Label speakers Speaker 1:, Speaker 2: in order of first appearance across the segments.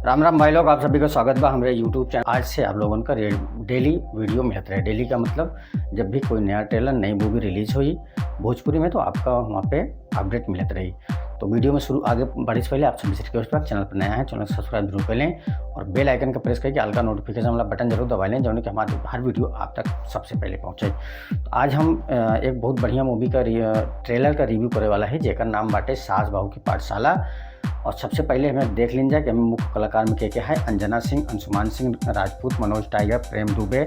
Speaker 1: राम राम भाई लोग, आप सभी का स्वागत बा हमारे यूट्यूब चैनल। आज से आप लोगों का डेली वीडियो मिलत रहे। डेली का मतलब जब भी कोई नया ट्रेलर नई मूवी रिलीज हुई भोजपुरी में तो आपका वहाँ पे अपडेट मिलत रही। तो वीडियो में शुरू आगे बढ़ने से पहले आप सभी से रिक्वेस्ट पर चैनल पर नया है चैनल को सब्सक्राइब जरूर कर लें और बेल आइकन का प्रेस करके आल का नोटिफिकेशन वाला बटन जरूर दबा लें, जो कि हमारी हर वीडियो आप तक सबसे पहले पहुँचे। तो आज हम एक बहुत बढ़िया मूवी का ट्रेलर का रिव्यू करे वाला है जेकर नाम बाटे सास बहू की पाठशाला। और सबसे पहले हमें देख लीन जाए कि हमें मुख्य कलाकार में क्या है। अंजना सिंह, अंशुमान सिंह राजपूत, मनोज टाइगर, प्रेम दुबे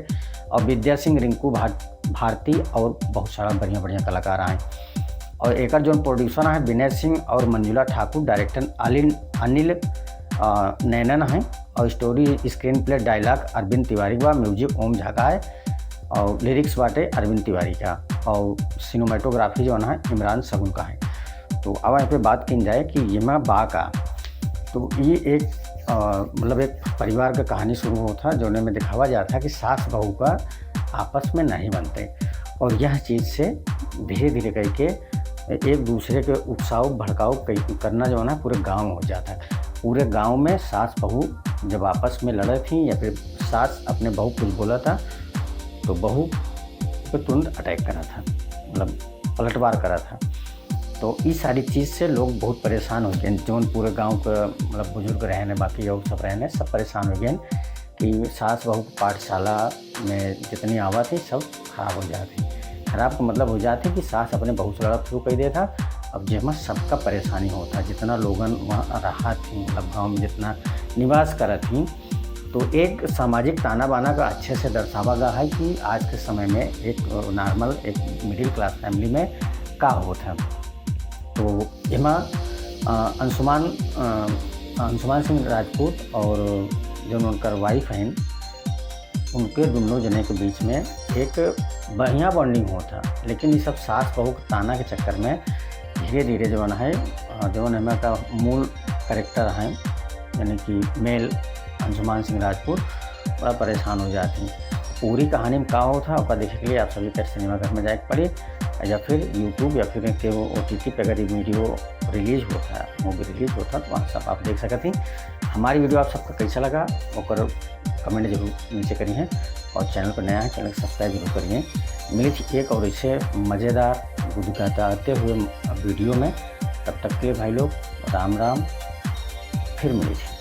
Speaker 1: और विद्या सिंह, रिंकू भारती और बहुत सारा बढ़िया बढ़िया कलाकार आए। और एक जो प्रोड्यूसर है विनय सिंह और मंजुला ठाकुर, डायरेक्टर अनिल नैनन है और story screenplay dialogue Arvind Tiwari का, म्यूजिक ओम झा का है और लिरिक्स बाटे अरविंद तिवारी का और सिनेमाटोग्राफी जो है इमरान सगुन का है। तो अब यहाँ पे बात की जाए कि यमा बा का, तो ये एक मतलब एक परिवार का कहानी शुरू होता जो में दिखावा जाता है कि सास बहू का आपस में नहीं बनते और यह चीज़ से धीरे धीरे करके एक दूसरे के उकसाव भड़काव करना जो है ना पूरे गांव हो जाता है। पूरे गांव में सास बहू जब आपस में लड़े थी या फिर सास अपने बहू कुछ बोला था तो बहू पे तुरंत अटैक करा था, मतलब पलटवार करा था। तो इस सारी चीज़ से लोग बहुत परेशान हो गए। जौन पूरे गांव का मतलब बुजुर्ग रहने बाकी और सब रहने सब परेशान हो गए कि सास बहू पाठशाला में जितनी आवा थी सब खराब हो जाती। खराब का मतलब हो जाती कि सास अपने बहू से लड़ा शुरू कर दिया था। अब जिसमें सबका परेशानी होता, जितना लोगन वहाँ रहा थी मतलब गाँव में जितना निवास करा थी, तो एक सामाजिक ताना बाना का अच्छे से दर्शावा गया है कि आज के समय में एक नॉर्मल एक मिडिल क्लास फैमिली में का होता है। तो इमा अंशुमान सिंह राजपूत और जो उनकर वाइफ हैं उनके दोनों जने के बीच में एक बढ़िया बॉन्डिंग होता, लेकिन ये सब सास बहू के ताना के चक्कर में धीरे धीरे जो है जो हमें का मूल करेक्टर हैं यानी कि मेल अंशुमान सिंह राजपूत बड़ा परेशान हो जाती। पूरी कहानी में का होता और देखे के लिए आप सभी का सिनेमाघर में जाए पड़ी या फिर यूट्यूब या फिर OTT पे अगर ये वीडियो रिलीज होता है मूवी रिलीज होता है तो वहाँ सब आप देख सकती। हमारी वीडियो आप सबका कैसा लगा और कमेंट जरूर नीचे करिए और चैनल पर नया है चैनल को सब्सक्राइब जरूर करिए। मिली थी एक और इसे मज़ेदार गुदगुदाते हुए वीडियो में, तब तक के लिए भाई लोग राम राम, फिर मिली थी।